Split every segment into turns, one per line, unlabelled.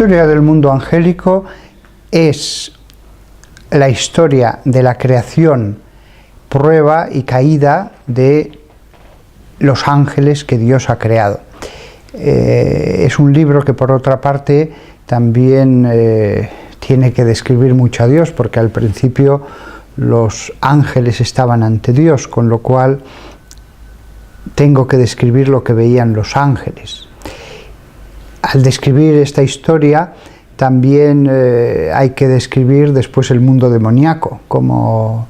historia del mundo angélico es la historia de la creación, prueba y caída de los ángeles que Dios ha creado. Es un libro que, por otra parte, también tiene que describir mucho a Dios, porque al principio los ángeles estaban ante Dios, con lo cual tengo que describir lo que veían los ángeles. Al describir esta historia, también hay que describir después el mundo demoníaco, cómo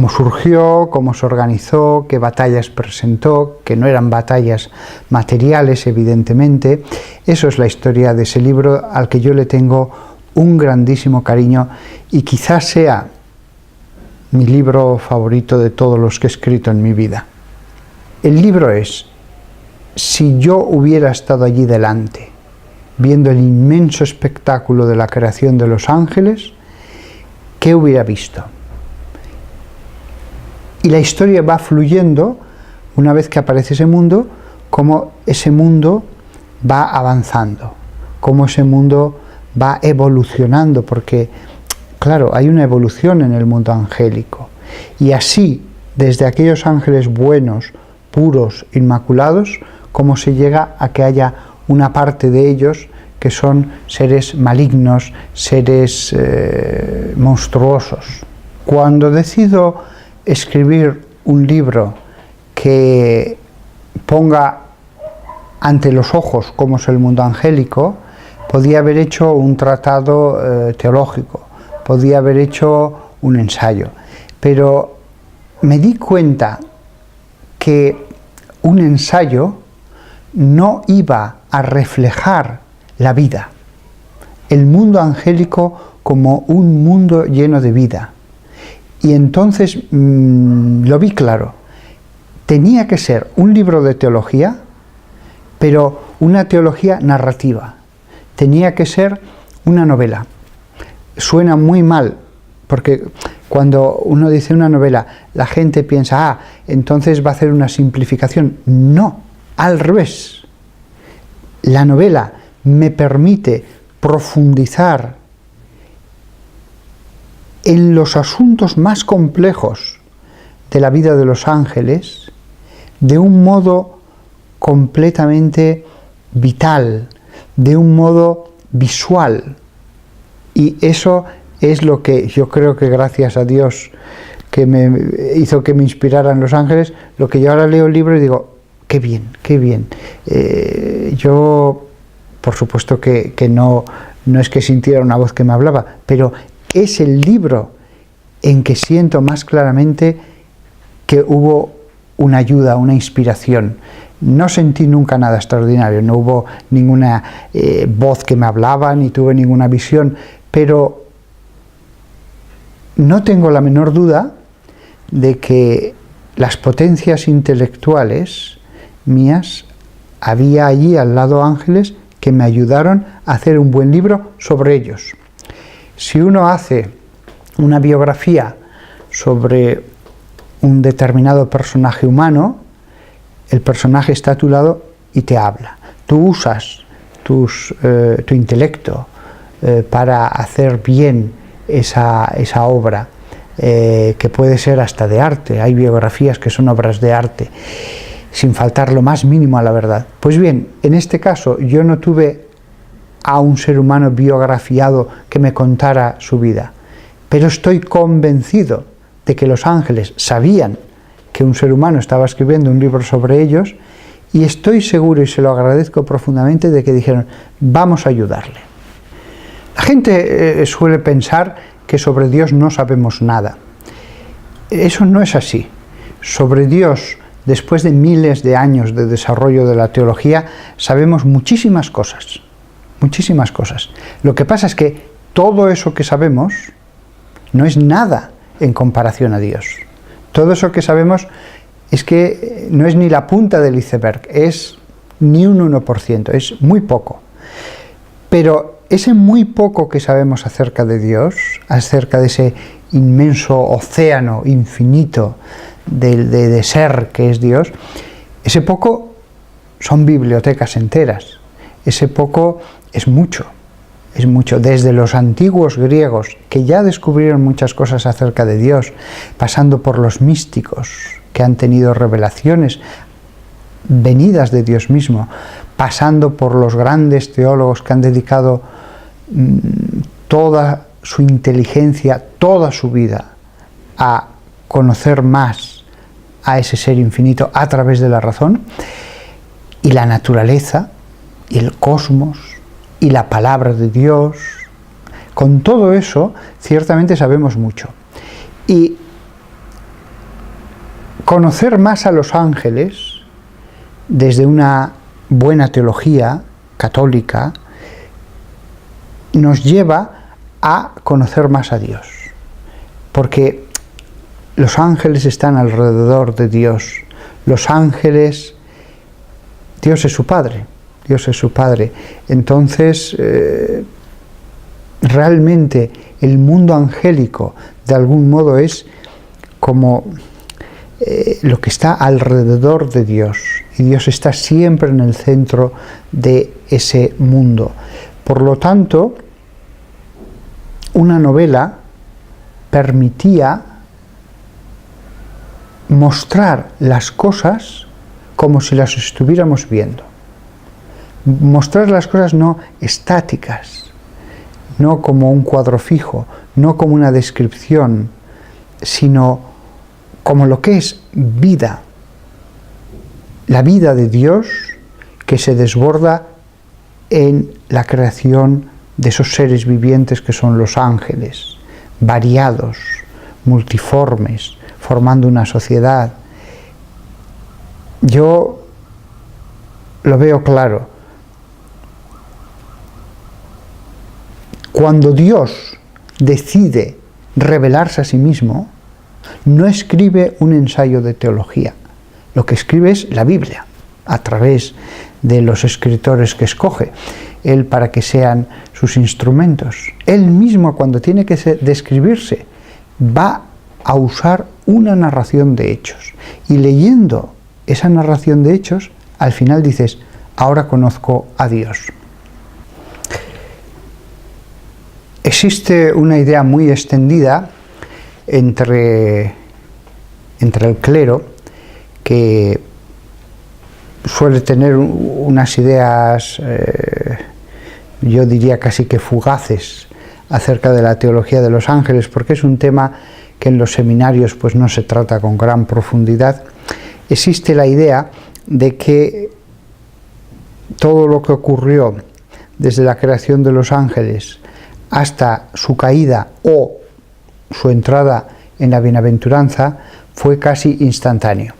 surgió, cómo se organizó, qué batallas presentó, que no eran batallas materiales, evidentemente. Eso es la historia de ese libro, al que yo le tengo un grandísimo cariño, y quizás sea mi libro favorito de todos los que he escrito en mi vida. El libro es: si yo hubiera estado allí delante, viendo el inmenso espectáculo de la creación de los ángeles, ¿qué hubiera visto? Y la historia va fluyendo, una vez que aparece ese mundo, cómo ese mundo va avanzando, cómo ese mundo va evolucionando, porque, claro, hay una evolución en el mundo angélico. Y así, desde aquellos ángeles buenos, puros, inmaculados, cómo se llega a que haya una parte de ellos que son seres malignos, seres monstruosos. Cuando decido escribir un libro que ponga ante los ojos cómo es el mundo angélico, podía haber hecho un tratado teológico, podía haber hecho un ensayo, pero me di cuenta que un ensayo no iba a reflejar la vida, el mundo angélico como un mundo lleno de vida. Y entonces lo vi claro, tenía que ser un libro de teología, pero una teología narrativa, tenía que ser una novela. Suena muy mal, porque cuando uno dice una novela, la gente piensa, entonces va a hacer una simplificación. No, al revés. La novela me permite profundizar en los asuntos más complejos de la vida de los ángeles de un modo completamente vital, de un modo visual. Y eso es lo que yo creo que, gracias a Dios, que me hizo que me inspiraran los ángeles, lo que yo ahora leo el libro y digo, qué bien, qué bien. Yo, por supuesto que no es que sintiera una voz que me hablaba, pero es el libro en que siento más claramente que hubo una ayuda, una inspiración. No sentí nunca nada extraordinario, no hubo ninguna voz que me hablaba, ni tuve ninguna visión, pero no tengo la menor duda de que las potencias intelectuales mías, había allí al lado ángeles que me ayudaron a hacer un buen libro sobre ellos. Si uno hace una biografía sobre un determinado personaje humano, el personaje está a tu lado y te habla. Tú usas tu intelecto para hacer bien esa obra, que puede ser hasta de arte. Hay biografías que son obras de arte, sin faltar lo más mínimo a la verdad. Pues bien, en este caso yo no tuve a un ser humano biografiado que me contara su vida, pero estoy convencido de que los ángeles sabían que un ser humano estaba escribiendo un libro sobre ellos, y estoy seguro, y se lo agradezco profundamente, de que dijeron, vamos a ayudarle. La gente suele pensar que sobre Dios no sabemos nada. Eso no es así. Sobre Dios, después de miles de años de desarrollo de la teología, sabemos muchísimas cosas, muchísimas cosas. Lo que pasa es que todo eso que sabemos no es nada en comparación a Dios. Todo eso que sabemos es que no es ni la punta del iceberg, es ni un 1%, es muy poco. Pero ese muy poco que sabemos acerca de Dios, acerca de ese inmenso océano infinito de ser que es Dios, ese poco son bibliotecas enteras, ese poco es mucho. es mucho. Desde los antiguos griegos, que ya descubrieron muchas cosas acerca de Dios, pasando por los místicos, que han tenido revelaciones venidas de Dios mismo, pasando por los grandes teólogos que han dedicado toda su inteligencia, toda su vida a conocer más a ese ser infinito a través de la razón, y la naturaleza, y el cosmos, y la palabra de Dios. Con todo eso, ciertamente sabemos mucho. Y conocer más a los ángeles, desde una buena teología católica, nos lleva a conocer más a Dios. Porque los ángeles están alrededor de Dios. Los ángeles, Dios es su Padre. Dios es su Padre. Entonces, realmente el mundo angélico, de algún modo, es como lo que está alrededor de Dios. Y Dios está siempre en el centro de ese mundo. Por lo tanto, una novela permitía mostrar las cosas como si las estuviéramos viendo. Mostrar las cosas no estáticas, no como un cuadro fijo, no como una descripción, sino como lo que es vida. La vida de Dios que se desborda en la creación de esos seres vivientes que son los ángeles, variados, multiformes, formando una sociedad. Yo lo veo claro. Cuando Dios decide revelarse a sí mismo, no escribe un ensayo de teología. Lo que escribe es la Biblia, a través de los escritores que escoge Él para que sean sus instrumentos. Él mismo, cuando tiene que describirse, va a usar una narración de hechos. Y leyendo esa narración de hechos, al final dices, ahora conozco a Dios. Existe una idea muy extendida entre el clero, que suele tener unas ideas, yo diría casi que fugaces, acerca de la teología de los ángeles, porque es un tema que en los seminarios pues no se trata con gran profundidad. Existe la idea de que todo lo que ocurrió desde la creación de los ángeles hasta su caída o su entrada en la bienaventuranza fue casi instantáneo.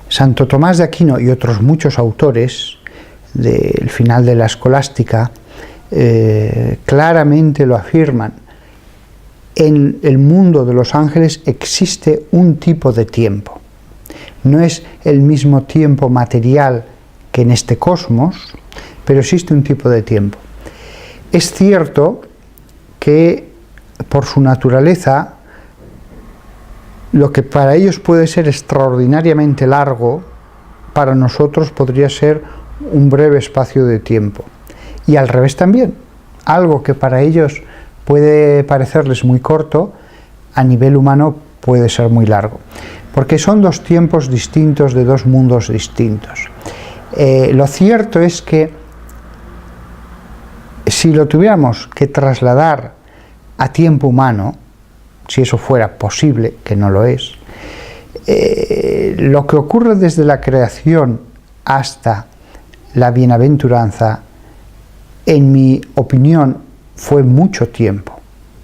Santo Tomás de Aquino y otros muchos autores del final de la escolástica claramente lo afirman. En el mundo de los ángeles existe un tipo de tiempo. No es el mismo tiempo material que en este cosmos, pero existe un tipo de tiempo. Es cierto que por su naturaleza, lo que para ellos puede ser extraordinariamente largo, para nosotros podría ser un breve espacio de tiempo. Y al revés también, algo que para ellos puede parecerles muy corto, a nivel humano puede ser muy largo. Porque son dos tiempos distintos de dos mundos distintos. Lo cierto es que si lo tuviéramos que trasladar a tiempo humano, si eso fuera posible, que no lo es, lo que ocurre desde la creación hasta la bienaventuranza, en mi opinión, fue mucho tiempo,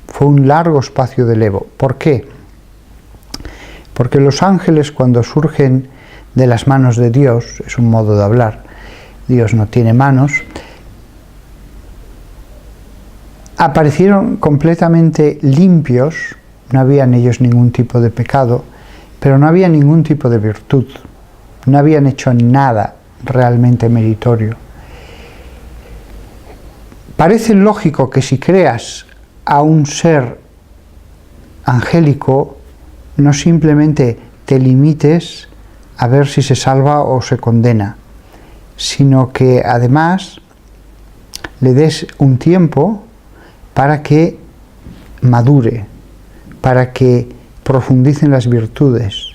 fue un largo espacio de levo. ¿Por qué? Porque los ángeles, cuando surgen de las manos de Dios, es un modo de hablar, Dios no tiene manos, aparecieron completamente limpios, no había en ellos ningún tipo de pecado, pero no había ningún tipo de virtud, no habían hecho nada realmente meritorio. Parece lógico que si creas a un ser angélico, no simplemente te limites a ver si se salva o se condena, sino que además le des un tiempo para que madure, para que profundice en las virtudes,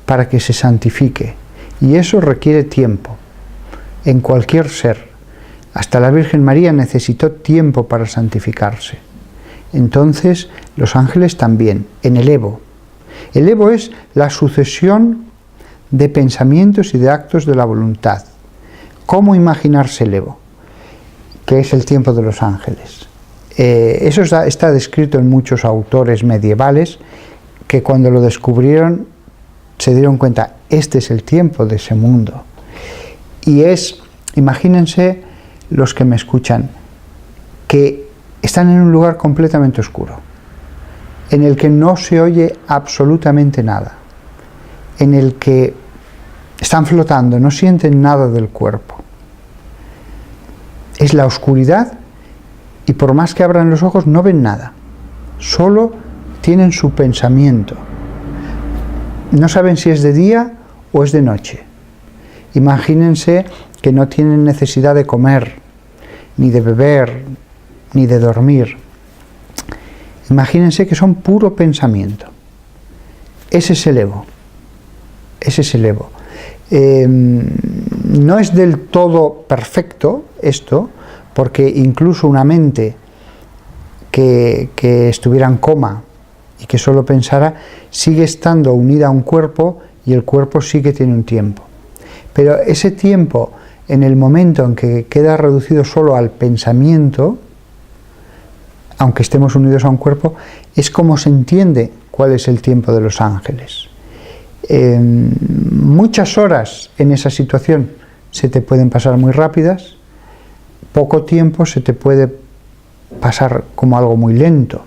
para que se santifique. Y eso requiere tiempo en cualquier ser. Hasta la Virgen María necesitó tiempo para santificarse. Entonces, los ángeles también, en el Evo. El Evo es la sucesión de pensamientos y de actos de la voluntad. ¿Cómo imaginarse el Evo? Que es el tiempo de los ángeles. Eso está descrito en muchos autores medievales que cuando lo descubrieron se dieron cuenta, este es el tiempo de ese mundo. Y imagínense los que me escuchan, que están en un lugar completamente oscuro, en el que no se oye absolutamente nada, en el que están flotando, no sienten nada del cuerpo. Es la oscuridad y por más que abran los ojos no ven nada, solo tienen su pensamiento. No saben si es de día o es de noche. Imagínense que no tienen necesidad de comer, ni de beber, ni de dormir. Imagínense que son puro pensamiento. Ese es el Evo. Ese es el Evo. No es del todo perfecto esto, porque incluso una mente que estuviera en coma y que solo pensara, sigue estando unida a un cuerpo y el cuerpo sí que tiene un tiempo. Pero ese tiempo, en el momento en que queda reducido solo al pensamiento, aunque estemos unidos a un cuerpo, es como se entiende cuál es el tiempo de los ángeles. Muchas horas en esa situación se te pueden pasar muy rápidas, poco tiempo se te puede pasar como algo muy lento.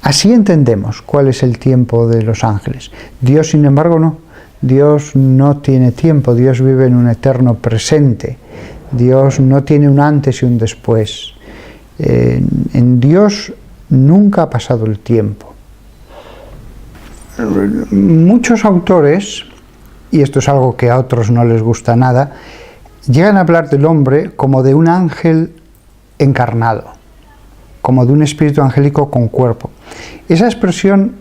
Así entendemos cuál es el tiempo de los ángeles. Dios, sin embargo, no. Dios no tiene tiempo, Dios vive en un eterno presente. Dios no tiene un antes y un después. En Dios nunca ha pasado el tiempo. Muchos autores, y esto es algo que a otros no les gusta nada, llegan a hablar del hombre como de un ángel encarnado, como de un espíritu angélico con cuerpo. Esa expresión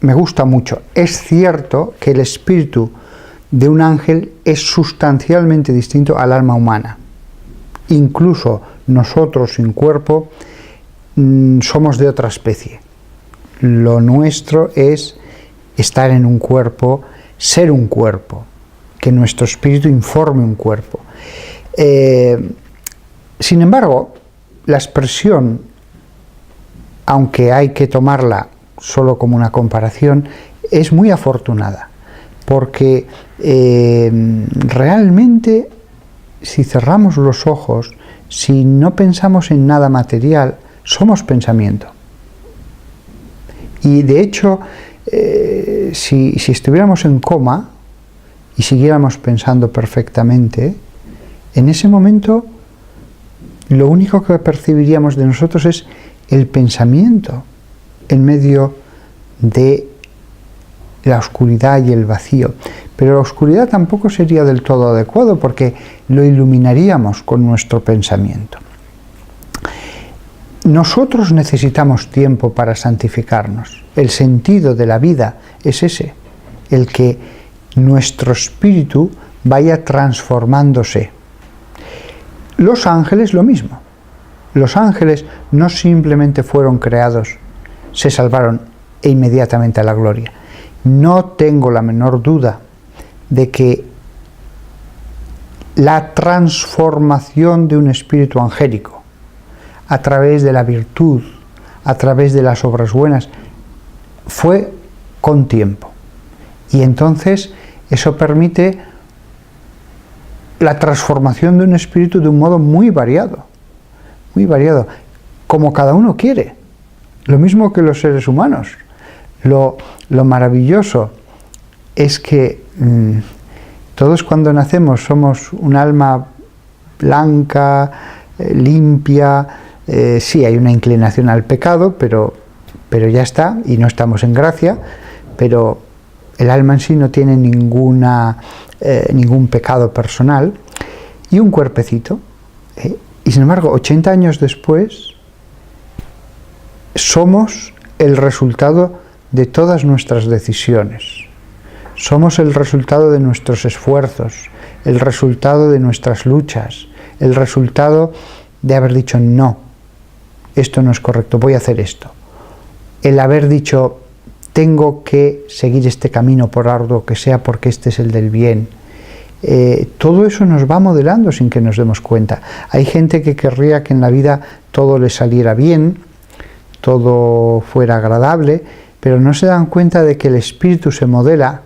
me gusta mucho. Es cierto que el espíritu de un ángel es sustancialmente distinto al alma humana. Incluso nosotros sin cuerpo somos de otra especie. Lo nuestro es estar en un cuerpo, ser un cuerpo, que nuestro espíritu informe un cuerpo. Sin embargo, la expresión, aunque hay que tomarla solo como una comparación, es muy afortunada, porque realmente si cerramos los ojos, si no pensamos en nada material, somos pensamiento. Y de hecho, si estuviéramos en coma y siguiéramos pensando perfectamente, en ese momento lo único que percibiríamos de nosotros es el pensamiento en medio de la oscuridad y el vacío. Pero la oscuridad tampoco sería del todo adecuado porque lo iluminaríamos con nuestro pensamiento. Nosotros necesitamos tiempo para santificarnos. El sentido de la vida es ese, el que nuestro espíritu vaya transformándose. Los ángeles lo mismo. Los ángeles no simplemente fueron creados, se salvaron e inmediatamente a la gloria. No tengo la menor duda de que la transformación de un espíritu angélico a través de la virtud, a través de las obras buenas, fue con tiempo. Y entonces eso permite la transformación de un espíritu de un modo muy variado, como cada uno quiere. Lo mismo que los seres humanos. Lo maravilloso es que todos cuando nacemos somos un alma blanca, limpia. Sí, hay una inclinación al pecado, pero ya está, y no estamos en gracia, pero el alma en sí no tiene ningún pecado personal, y un cuerpecito, Y sin embargo, 80 años después, somos el resultado de todas nuestras decisiones. Somos el resultado de nuestros esfuerzos, el resultado de nuestras luchas, el resultado de haber dicho no, esto no es correcto, voy a hacer esto. El haber dicho tengo que seguir este camino por arduo que sea porque este es el del bien. Todo eso nos va modelando sin que nos demos cuenta. Hay gente que querría que en la vida todo le saliera bien, todo fuera agradable, pero no se dan cuenta de que el espíritu se modela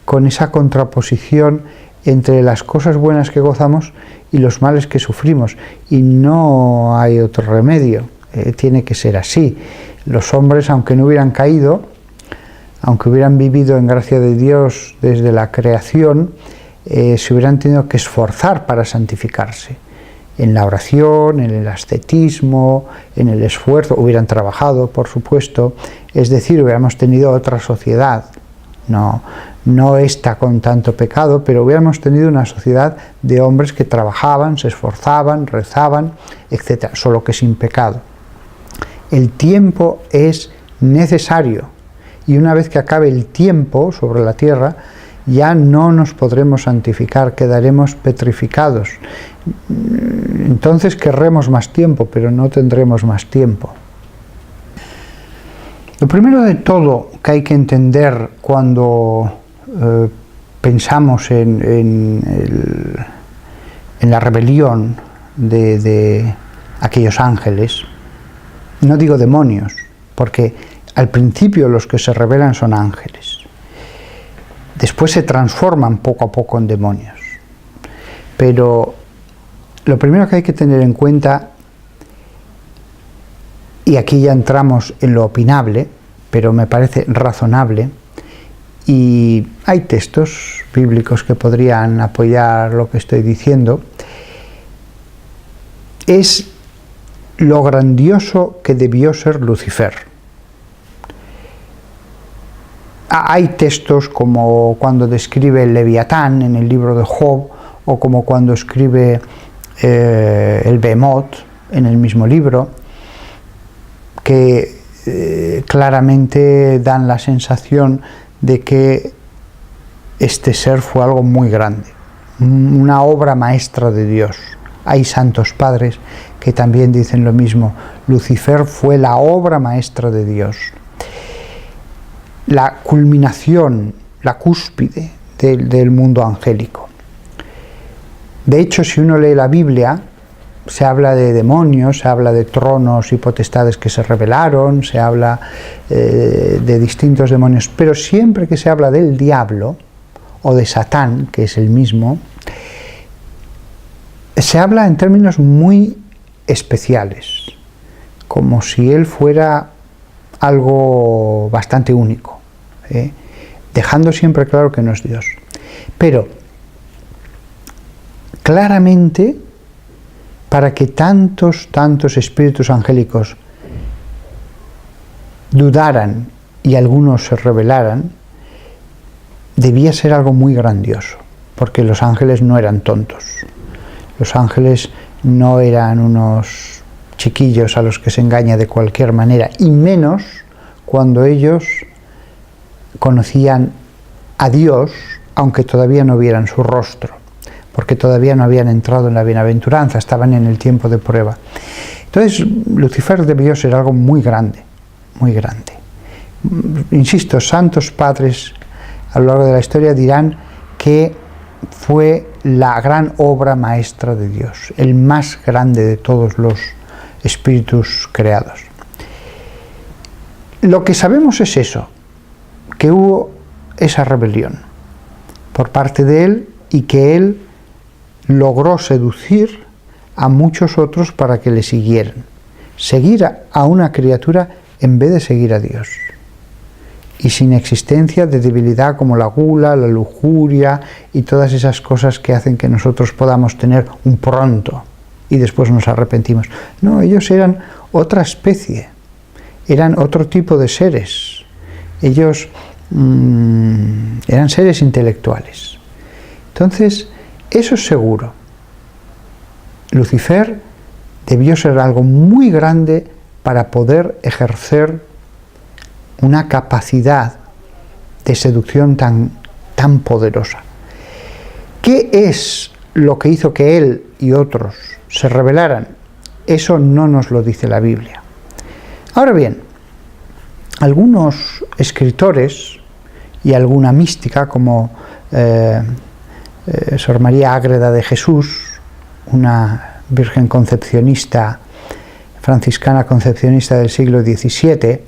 con esa contraposición entre las cosas buenas que gozamos y los males que sufrimos, y no hay otro remedio, tiene que ser así. Los hombres, aunque no hubieran caído, aunque hubieran vivido en gracia de Dios desde la creación, se hubieran tenido que esforzar para santificarse. En la oración, en el ascetismo, en el esfuerzo, hubieran trabajado, por supuesto, es decir, hubiéramos tenido otra sociedad, no esta con tanto pecado, pero hubiéramos tenido una sociedad de hombres que trabajaban, se esforzaban, rezaban, etc., solo que sin pecado. El tiempo es necesario, y una vez que acabe el tiempo sobre la tierra, ya no nos podremos santificar, quedaremos petrificados. Entonces querremos más tiempo, pero no tendremos más tiempo. Lo primero de todo que hay que entender cuando pensamos en la rebelión de aquellos ángeles, no digo demonios, porque al principio los que se rebelan son ángeles. Después se transforman poco a poco en demonios. Pero lo primero que hay que tener en cuenta, y aquí ya entramos en lo opinable, pero me parece razonable, y hay textos bíblicos que podrían apoyar lo que estoy diciendo, es lo grandioso que debió ser Lucifer. Hay textos como cuando describe el Leviatán en el libro de Job, o como cuando escribe el Behemoth en el mismo libro, que claramente dan la sensación de que este ser fue algo muy grande, una obra maestra de Dios. Hay santos padres que también dicen lo mismo: Lucifer fue la obra maestra de Dios. La culminación, la cúspide del mundo angélico. De hecho, si uno lee la Biblia, se habla de demonios, se habla de tronos y potestades que se rebelaron, se habla de distintos demonios, pero siempre que se habla del diablo o de Satán, que es el mismo, se habla en términos muy especiales, como si él fuera algo bastante único, dejando siempre claro que no es Dios. Pero claramente, para que tantos espíritus angélicos dudaran y algunos se rebelaran, debía ser algo muy grandioso, porque los ángeles no eran tontos. Los ángeles no eran unos chiquillos a los que se engaña de cualquier manera, y menos cuando ellos conocían a Dios, aunque todavía no vieran su rostro, porque todavía no habían entrado en la bienaventuranza, estaban en el tiempo de prueba. Entonces, Lucifer debió ser algo muy grande, muy grande. Insisto, santos padres a lo largo de la historia dirán que fue la gran obra maestra de Dios, el más grande de todos los espíritus creados. Lo que sabemos es eso, que hubo esa rebelión por parte de él y que él logró seducir a muchos otros para que le siguieran. Seguir a una criatura en vez de seguir a Dios. Y sin existencia de debilidad como la gula, la lujuria y todas esas cosas que hacen que nosotros podamos tener un pronto y después nos arrepentimos. No, ellos eran otra especie, eran otro tipo de seres. Ellos eran seres intelectuales. Entonces, eso es seguro. Lucifer debió ser algo muy grande para poder ejercer una capacidad de seducción tan poderosa. ¿Qué es lo que hizo que él y otros se rebelaran? Eso no nos lo dice la Biblia. Ahora bien, algunos escritores y alguna mística como Sor María Ágreda de Jesús, una virgen concepcionista, franciscana concepcionista del siglo XVII,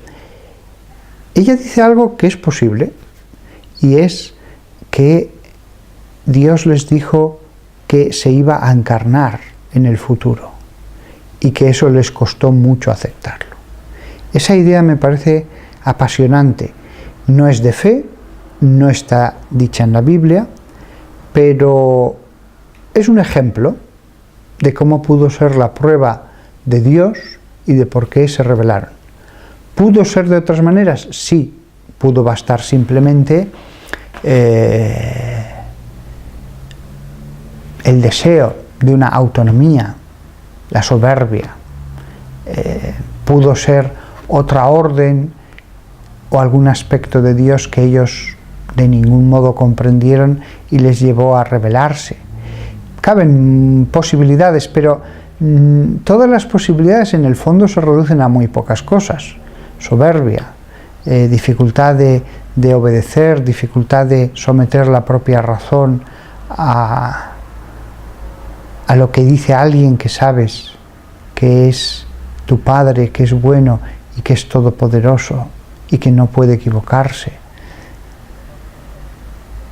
ella dice algo que es posible, y es que Dios les dijo que se iba a encarnar en el futuro y que eso les costó mucho aceptarlo. Esa idea me parece apasionante. No es de fe, no está dicha en la Biblia, pero es un ejemplo de cómo pudo ser la prueba de Dios y de por qué se rebelaron. ¿Pudo ser de otras maneras? Sí, pudo bastar simplemente el deseo de una autonomía, la soberbia. Pudo ser otra orden o algún aspecto de Dios que ellos de ningún modo comprendieron y les llevó a rebelarse. Caben posibilidades, pero todas las posibilidades en el fondo se reducen a muy pocas cosas. Soberbia, dificultad de obedecer, dificultad de someter la propia razón a lo que dice alguien que sabes que es tu Padre, que es bueno y que es todopoderoso y que no puede equivocarse.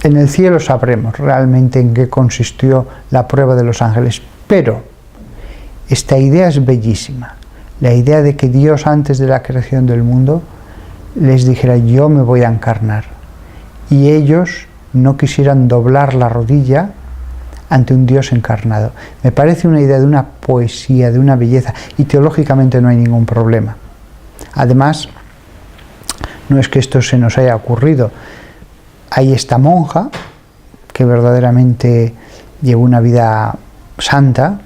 En el cielo sabremos realmente en qué consistió la prueba de los ángeles, pero esta idea es bellísima, la idea de que Dios antes de la creación del mundo les dijera: yo me voy a encarnar, y ellos no quisieran doblar la rodilla ante un Dios encarnado. Me parece una idea de una poesía, de una belleza, y teológicamente no hay ningún problema. Además, no es que esto se nos haya ocurrido. Hay esta monja que verdaderamente llevó una vida santa,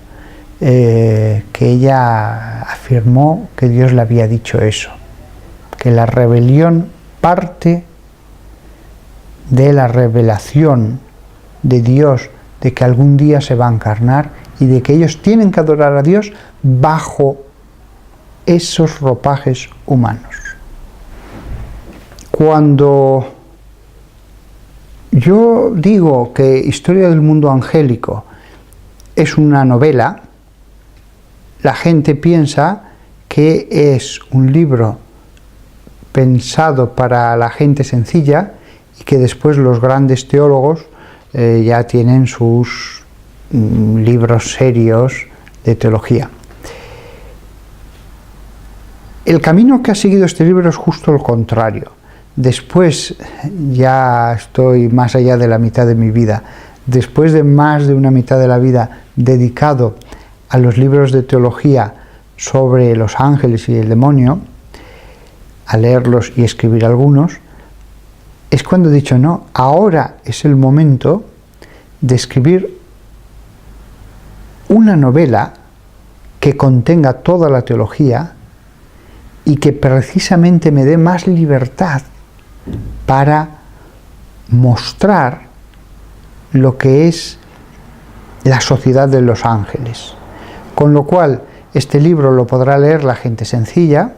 que ella afirmó que Dios le había dicho eso, que la rebelión parte de la revelación de Dios de que algún día se va a encarnar y de que ellos tienen que adorar a Dios bajo esos ropajes humanos. Cuando yo digo que Historia del Mundo Angélico es una novela, la gente piensa que es un libro pensado para la gente sencilla y que después los grandes teólogos ya tienen sus libros serios de teología. El camino que ha seguido este libro es justo lo contrario. Después, ya estoy más allá de la mitad de mi vida, después de más de una mitad de la vida dedicado a los libros de teología sobre los ángeles y el demonio, a leerlos y escribir algunos, es cuando he dicho: no, ahora es el momento de escribir una novela que contenga toda la teología y que precisamente me dé más libertad para mostrar lo que es la sociedad de los ángeles. Con lo cual, este libro lo podrá leer la gente sencilla,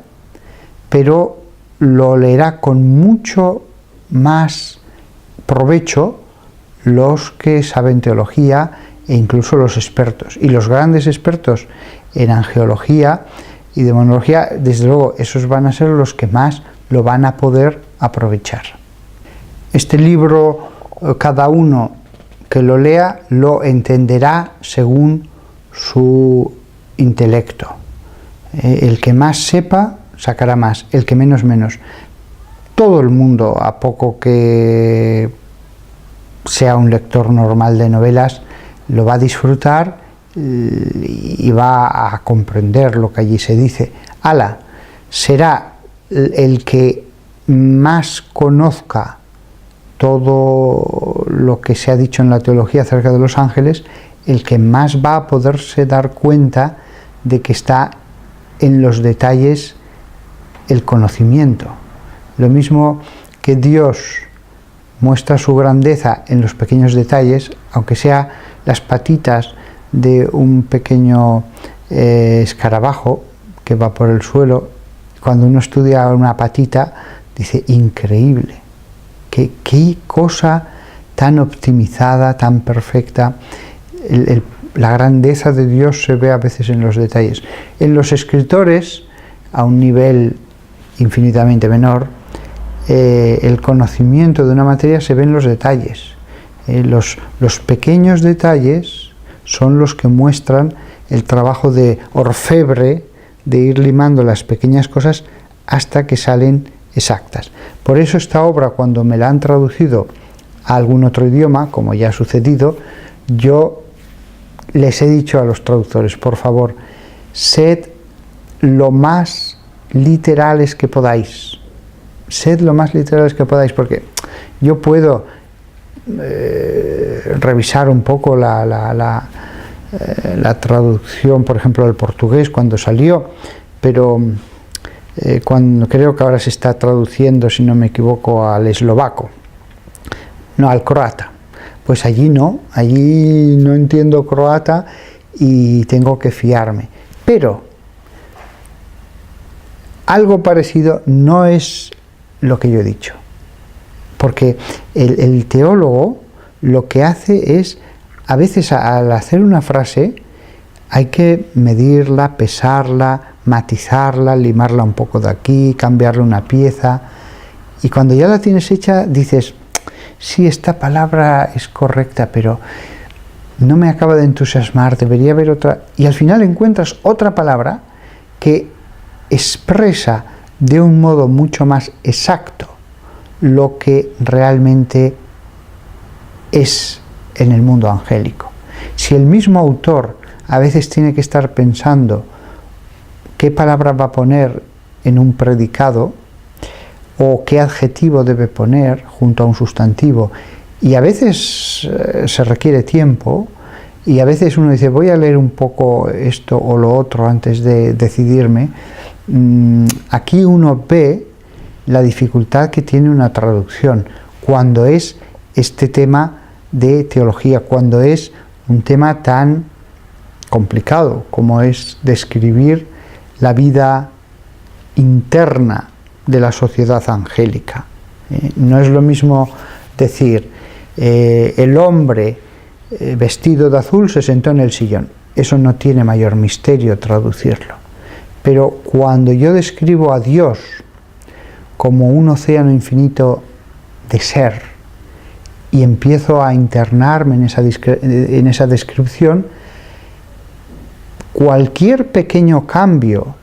pero lo leerá con mucho más provecho los que saben teología e incluso los expertos. Y los grandes expertos en angelología y demonología, desde luego, esos van a ser los que más lo van a poder aprovechar. Este libro, cada uno que lo lea lo entenderá según su intelecto. El que más sepa sacará más, el que menos menos. Todo el mundo, a poco que sea un lector normal de novelas, lo va a disfrutar y va a comprender lo que allí se dice. Será el que más conozca todo lo que se ha dicho en la teología acerca de los ángeles, el que más va a poderse dar cuenta de que está en los detalles el conocimiento. Lo mismo que Dios muestra su grandeza en los pequeños detalles, aunque sea las patitas de un pequeño escarabajo que va por el suelo. Cuando uno estudia una patita, dice, increíble, qué cosa tan optimizada, tan perfecta. La grandeza de Dios se ve a veces en los detalles. En los escritores, a un nivel infinitamente menor, el conocimiento de una materia se ve en los detalles. Los pequeños detalles son los que muestran el trabajo de orfebre, de ir limando las pequeñas cosas hasta que salen exactas. Por eso esta obra, cuando me la han traducido a algún otro idioma, como ya ha sucedido, yo les he dicho a los traductores, por favor, sed lo más literales que podáis. Sed lo más literales que podáis, porque yo puedo revisar un poco la traducción, por ejemplo, al portugués cuando salió, pero creo que ahora se está traduciendo, si no me equivoco, al eslovaco, no, al croata. Pues allí no entiendo croata y tengo que fiarme. Pero algo parecido no es lo que yo he dicho, porque el teólogo lo que hace es, a veces al hacer una frase, hay que medirla, pesarla, matizarla, limarla un poco de aquí, cambiarle una pieza, y cuando ya la tienes hecha dices, sí, esta palabra es correcta, pero no me acaba de entusiasmar, debería haber otra, y al final encuentras otra palabra que expresa de un modo mucho más exacto lo que realmente es en el mundo angélico. Si el mismo autor a veces tiene que estar pensando qué palabra va a poner en un predicado o qué adjetivo debe poner junto a un sustantivo, y a veces se requiere tiempo, y a veces uno dice, voy a leer un poco esto o lo otro antes de decidirme, aquí uno ve la dificultad que tiene una traducción cuando es este tema de teología, cuando es un tema tan complicado como es describir la vida interna de la sociedad angélica. No es lo mismo decir, el hombre vestido de azul se sentó en el sillón. Eso no tiene mayor misterio traducirlo. Pero cuando yo describo a Dios como un océano infinito de ser y empiezo a internarme en esa descripción, cualquier pequeño cambio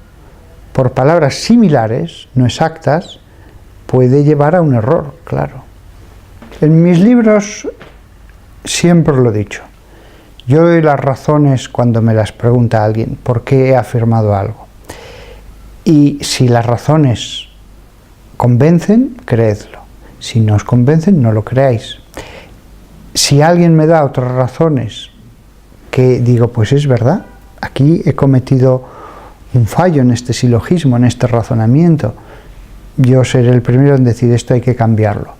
por palabras similares, no exactas, puede llevar a un error, claro. En mis libros siempre lo he dicho. Yo doy las razones cuando me las pregunta alguien, ¿por qué he afirmado algo? Y si las razones convencen, creedlo. Si no os convencen, no lo creáis. Si alguien me da otras razones que digo, pues es verdad, aquí he cometido un fallo en este silogismo, en este razonamiento, yo seré el primero en decir esto hay que cambiarlo.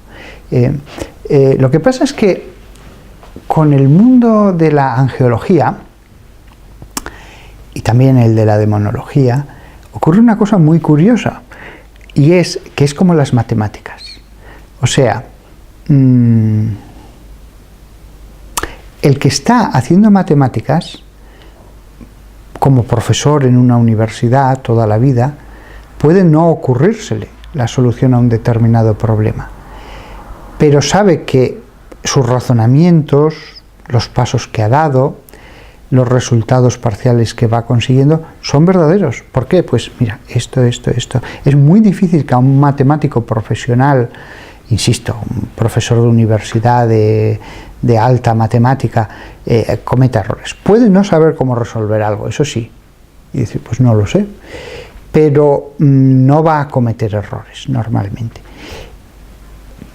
Lo que pasa es que con el mundo de la angeología y también el de la demonología ocurre una cosa muy curiosa, y es que es como las matemáticas. O sea, el que está haciendo matemáticas como profesor en una universidad toda la vida, puede no ocurrírsele la solución a un determinado problema, pero sabe que sus razonamientos, los pasos que ha dado, los resultados parciales que va consiguiendo son verdaderos. ¿Por qué? Pues mira, esto. Es muy difícil que a un matemático profesional, insisto, un profesor de universidad de alta matemática, cometa errores. Puede no saber cómo resolver algo, eso sí, y decir, pues no lo sé, pero no va a cometer errores normalmente.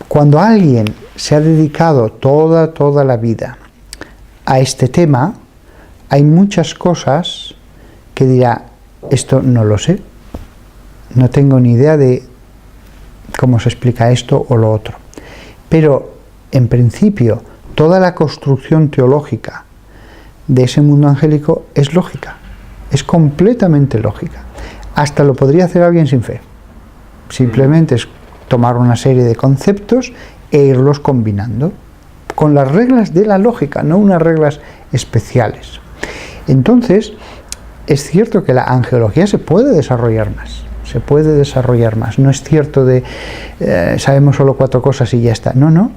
Cuando alguien se ha dedicado toda la vida a este tema, hay muchas cosas que dirá, esto no lo sé, no tengo ni idea de cómo se explica esto o lo otro. Pero, en principio, toda la construcción teológica de ese mundo angélico es lógica, es completamente lógica. Hasta lo podría hacer alguien sin fe. Simplemente es tomar una serie de conceptos e irlos combinando con las reglas de la lógica, no unas reglas especiales. Entonces, es cierto que la angeología se puede desarrollar más. No es cierto de sabemos solo 4 cosas y ya está. No.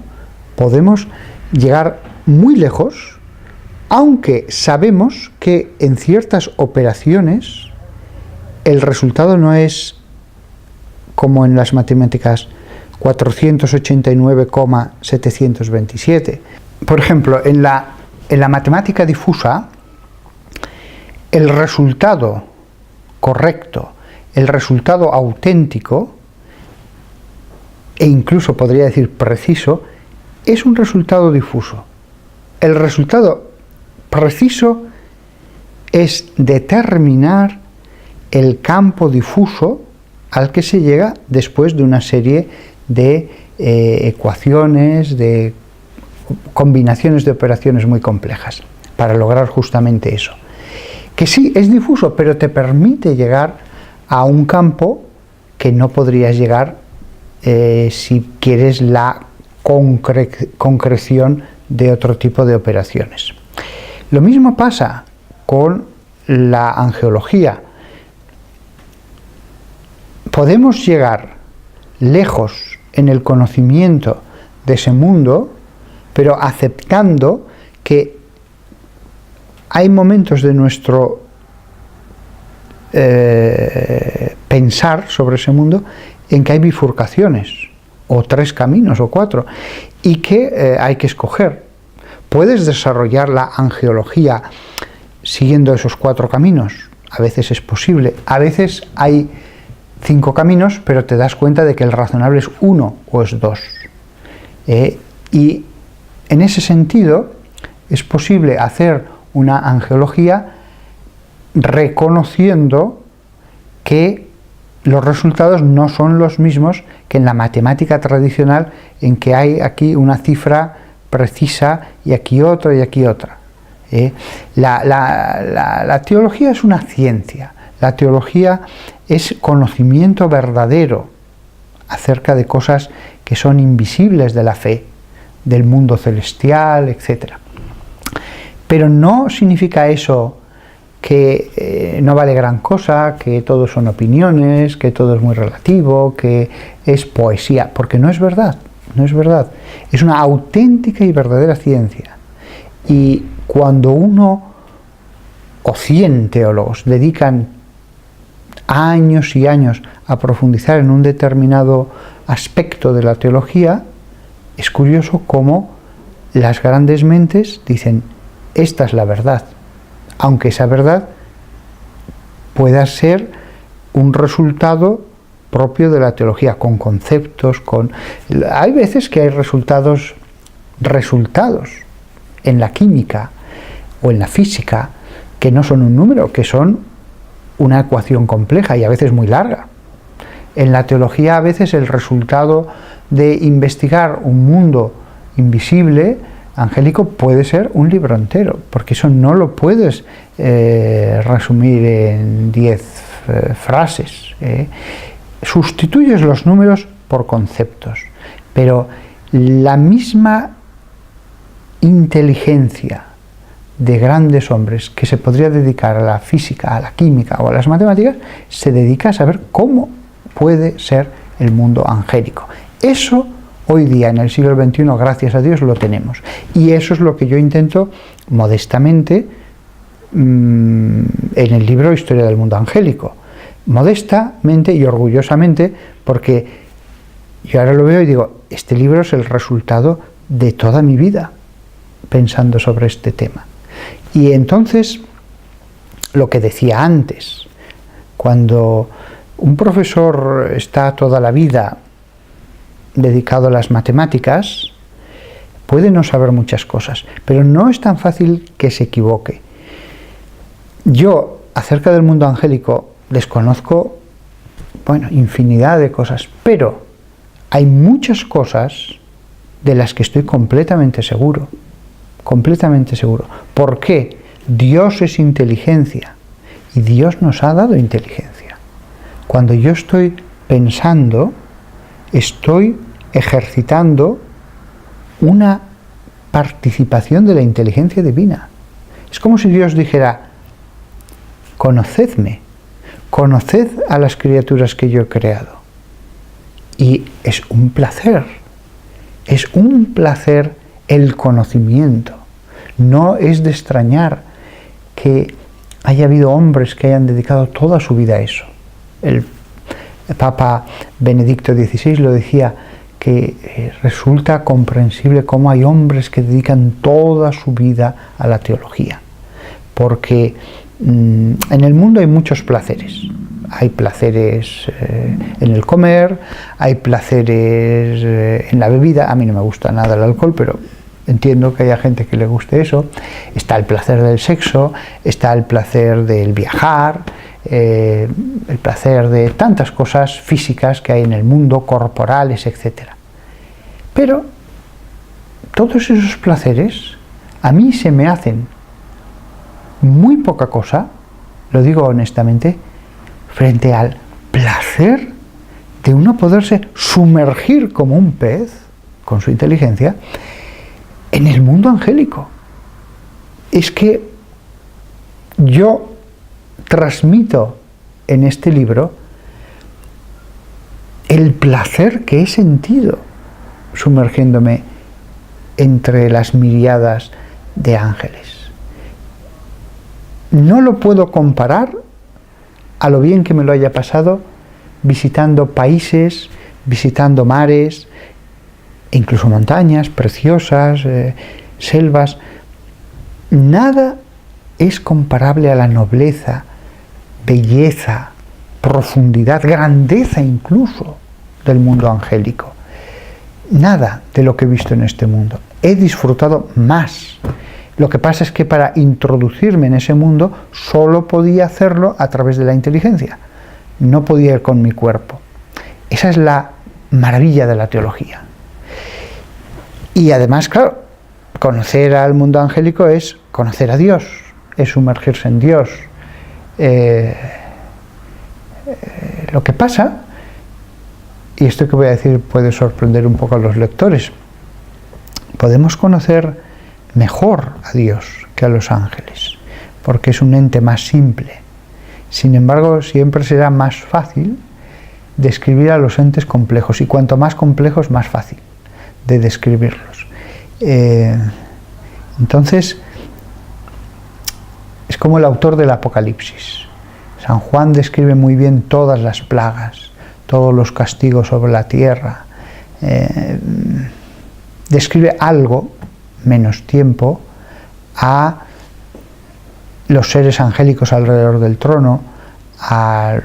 Podemos llegar muy lejos, aunque sabemos que en ciertas operaciones el resultado no es como en las matemáticas 489,727. Por ejemplo, en la matemática difusa, el resultado correcto, el resultado auténtico, e incluso podría decir preciso, es un resultado difuso. El resultado preciso es determinar el campo difuso al que se llega después de una serie de ecuaciones, de combinaciones de operaciones muy complejas, para lograr justamente eso. Que sí, es difuso, pero te permite llegar a un campo que no podrías llegar si quieres la concreción de otro tipo de operaciones. Lo mismo pasa con la angeología. Podemos llegar lejos en el conocimiento de ese mundo, pero aceptando que hay momentos de nuestro pensar sobre ese mundo en que hay bifurcaciones, o 3 caminos, o 4, y que hay que escoger. Puedes desarrollar la angeología siguiendo esos 4 caminos, a veces es posible, a veces hay 5 caminos, pero te das cuenta de que el razonable es 1 o es 2. Y en ese sentido es posible hacer una angeología reconociendo que los resultados no son los mismos que en la matemática tradicional, en que hay aquí una cifra precisa y aquí otra y aquí otra. La teología es una ciencia. La teología es conocimiento verdadero acerca de cosas que son invisibles de la fe, del mundo celestial, etc. Pero no significa eso que no vale gran cosa, que todo son opiniones, que todo es muy relativo, que es poesía, porque no es verdad, no es verdad. Es una auténtica y verdadera ciencia. Y cuando uno o 100 teólogos dedican años y años a profundizar en un determinado aspecto de la teología, es curioso cómo las grandes mentes dicen, esta es la verdad, aunque esa verdad pueda ser un resultado propio de la teología, con conceptos, Hay veces que hay resultados en la química o en la física que no son un número, que son una ecuación compleja y a veces muy larga. En la teología a veces el resultado de investigar un mundo invisible, angélico, puede ser un libro entero, porque eso no lo puedes resumir en 10 frases. Sustituyes los números por conceptos, pero la misma inteligencia de grandes hombres que se podría dedicar a la física, a la química o a las matemáticas, se dedica a saber cómo puede ser el mundo angélico. Eso hoy día, en el siglo XXI, gracias a Dios, lo tenemos. Y eso es lo que yo intento modestamente en el libro Historia del Mundo Angélico. Modestamente y orgullosamente, porque yo ahora lo veo y digo, este libro es el resultado de toda mi vida pensando sobre este tema. Y entonces, lo que decía antes, cuando un profesor está toda la vida dedicado a las matemáticas, puede no saber muchas cosas, pero no es tan fácil que se equivoque. Yo, acerca del mundo angélico, desconozco, infinidad de cosas, pero hay muchas cosas de las que estoy completamente seguro. Completamente seguro. ¿Por qué? Dios es inteligencia y Dios nos ha dado inteligencia. Cuando yo estoy pensando, estoy ejercitando una participación de la inteligencia divina. Es como si Dios dijera: conocedme, conoced a las criaturas que yo he creado. Y es un placer el conocimiento. No es de extrañar que haya habido hombres que hayan dedicado toda su vida a eso. El Papa Benedicto XVI lo decía, que resulta comprensible cómo hay hombres que dedican toda su vida a la teología. Porque en el mundo hay muchos placeres. Hay placeres en el comer, hay placeres en la bebida. A mí no me gusta nada el alcohol, pero entiendo que haya gente que le guste eso. Está el placer del sexo, está el placer del viajar, el placer de tantas cosas físicas que hay en el mundo, corporales, etc. Pero todos esos placeres a mí se me hacen muy poca cosa, lo digo honestamente, frente al placer de uno poderse sumergir como un pez, con su inteligencia, en el mundo angélico. Es que yo transmito en este libro el placer que he sentido sumergiéndome entre las miriadas de ángeles. No lo puedo comparar a lo bien que me lo haya pasado visitando países, visitando mares, incluso montañas preciosas, selvas. Nada es comparable a la nobleza, belleza, profundidad, grandeza incluso del mundo angélico. Nada de lo que he visto en este mundo. He disfrutado más. Lo que pasa es que para introducirme en ese mundo solo podía hacerlo a través de la inteligencia. No podía ir con mi cuerpo. Esa es la maravilla de la teología. Y además, claro, conocer al mundo angélico es conocer a Dios, es sumergirse en Dios. Lo que pasa, y esto que voy a decir puede sorprender un poco a los lectores, podemos conocer mejor a Dios que a los ángeles, porque es un ente más simple. Sin embargo, siempre será más fácil describir a los entes complejos, y cuanto más complejos, más fácil de describirlos. Entonces, es como el autor del Apocalipsis. San Juan describe muy bien todas las plagas, todos los castigos sobre la tierra. Describe algo, menos tiempo, a los seres angélicos alrededor del trono, a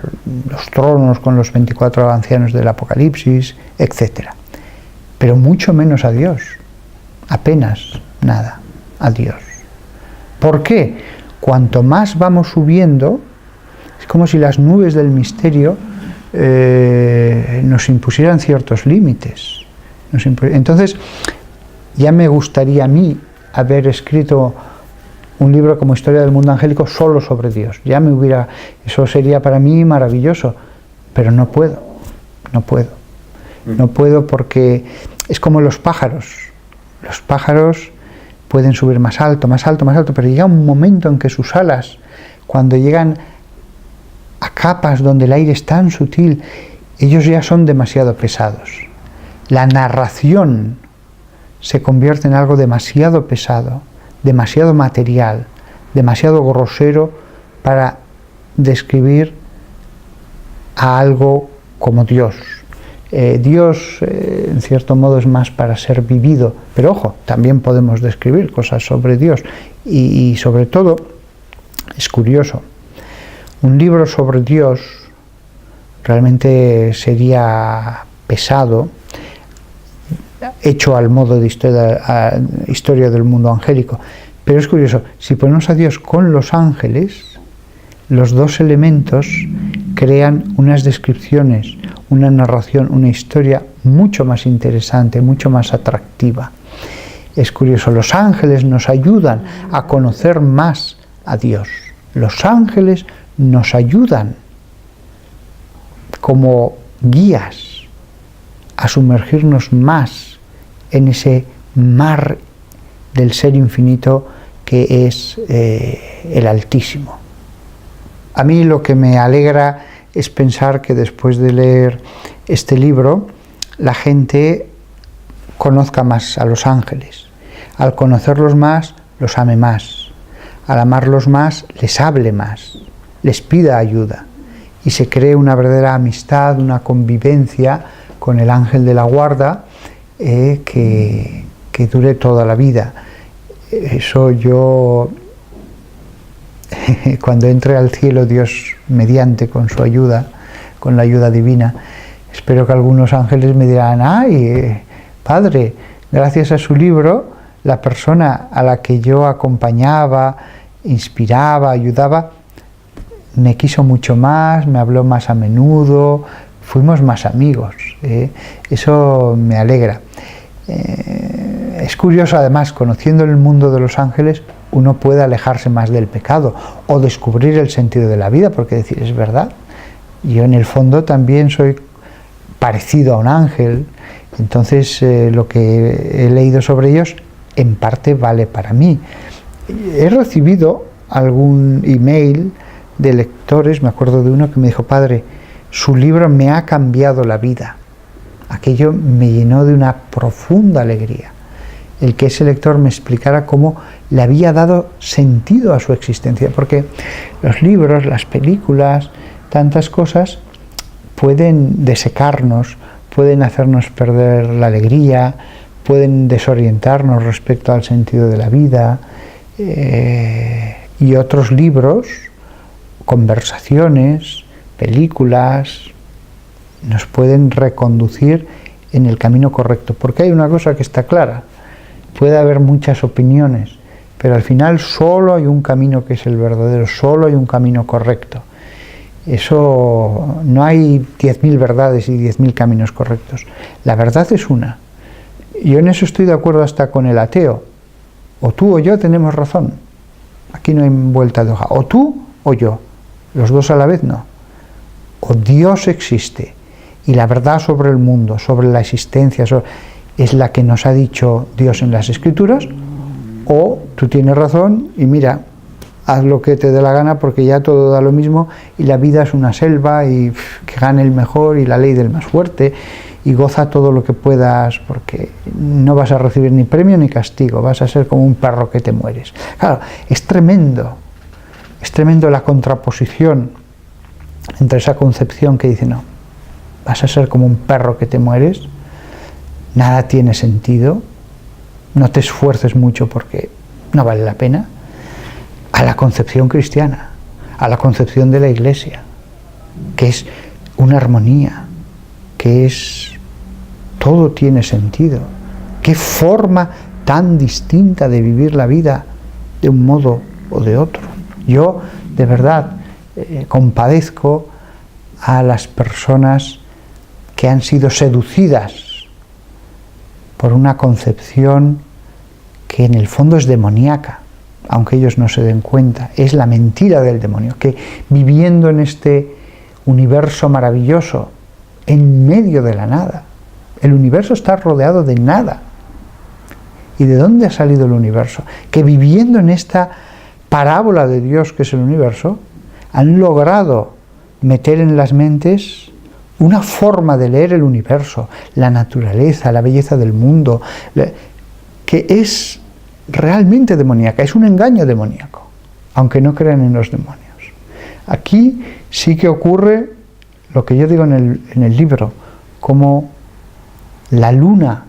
los tronos con los 24 ancianos del Apocalipsis, etc. Pero mucho menos a Dios, apenas nada a Dios. ¿Por qué? Cuanto más vamos subiendo, es como si las nubes del misterio nos impusieran ciertos límites. Entonces, ya me gustaría a mí haber escrito un libro como Historia del Mundo Angélico solo sobre Dios. Eso sería para mí maravilloso, pero no puedo. No puedo porque es como los pájaros. Los pájaros pueden subir más alto, pero llega un momento en que sus alas, cuando llegan a capas donde el aire es tan sutil, ellos ya son demasiado pesados. La narración se convierte en algo demasiado pesado, demasiado material, demasiado grosero para describir a algo como Dios. Dios, en cierto modo, es más para ser vivido, pero ojo, también podemos describir cosas sobre Dios, y sobre todo, es curioso, un libro sobre Dios realmente sería pesado. hecho al modo de historia del mundo angélico. Pero es curioso, si ponemos a Dios con los ángeles, los dos elementos crean unas descripciones, una narración, una historia mucho más interesante, mucho más atractiva. Es curioso, los ángeles nos ayudan a conocer más a Dios. Los ángeles nos ayudan como guías a sumergirnos más en ese mar del ser infinito que es el Altísimo. A mí lo que me alegra es pensar que después de leer este libro, la gente conozca más a los ángeles. Al conocerlos más, los ame más. Al amarlos más, les hable más, les pida ayuda. Y se cree una verdadera amistad, una convivencia con el ángel de la guarda que dure toda la vida. Eso yo, cuando entre al cielo, Dios mediante, con su ayuda, con la ayuda divina, espero que algunos ángeles me dirán: ay, Padre, gracias a su libro, la persona a la que yo acompañaba, inspiraba, ayudaba, me quiso mucho más, me habló más a menudo, fuimos más amigos. Eso me alegra. Es curioso, además, conociendo el mundo de los ángeles, uno puede alejarse más del pecado o descubrir el sentido de la vida, porque decir, es verdad, yo en el fondo también soy parecido a un ángel, entonces lo que he leído sobre ellos en parte vale para mí. He recibido algún email de lectores, me acuerdo de uno que me dijo: Padre, su libro me ha cambiado la vida. Aquello me llenó de una profunda alegría, el que ese lector me explicara cómo le había dado sentido a su existencia, porque los libros, las películas, tantas cosas pueden desecarnos, pueden hacernos perder la alegría, pueden desorientarnos respecto al sentido de la vida, y otros libros, conversaciones, películas, nos pueden reconducir en el camino correcto, porque hay una cosa que está clara: puede haber muchas opiniones, pero al final solo hay un camino que es el verdadero, solo hay un camino correcto. Eso, no hay 10.000 verdades y 10.000 caminos correctos. La verdad es una. Yo en eso estoy de acuerdo hasta con el ateo. O tú o yo tenemos razón. Aquí no hay vuelta de hoja. O tú o yo. Los dos a la vez no. O Dios existe y la verdad sobre el mundo, sobre la existencia, es la que nos ha dicho Dios en las Escrituras, o tú tienes razón y mira, haz lo que te dé la gana porque ya todo da lo mismo y la vida es una selva y que gane el mejor y la ley del más fuerte, y goza todo lo que puedas porque no vas a recibir ni premio ni castigo, vas a ser como un perro que te mueres. Claro, es tremendo la contraposición entre esa concepción que dice: no, vas a ser como un perro que te mueres, nada tiene sentido, no te esfuerces mucho porque no vale la pena, a la concepción cristiana, a la concepción de la Iglesia, que es una armonía, que es todo tiene sentido. Qué forma tan distinta de vivir la vida, de un modo o de otro. Yo, de verdad, compadezco a las personas que han sido seducidas por una concepción que en el fondo es demoníaca, aunque ellos no se den cuenta. Es la mentira del demonio, que viviendo en este universo maravilloso, en medio de la nada, el universo está rodeado de nada. ¿Y de dónde ha salido el universo? Que viviendo en esta parábola de Dios que es el universo, han logrado meter en las mentes una forma de leer el universo, la naturaleza, la belleza del mundo, que es realmente demoníaca, es un engaño demoníaco, aunque no crean en los demonios. Aquí sí que ocurre lo que yo digo en el libro, como la luna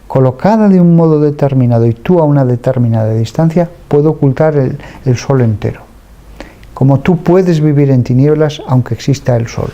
colocada de un modo determinado y tú a una determinada distancia puede ocultar el sol entero. Como tú puedes vivir en tinieblas aunque exista el sol.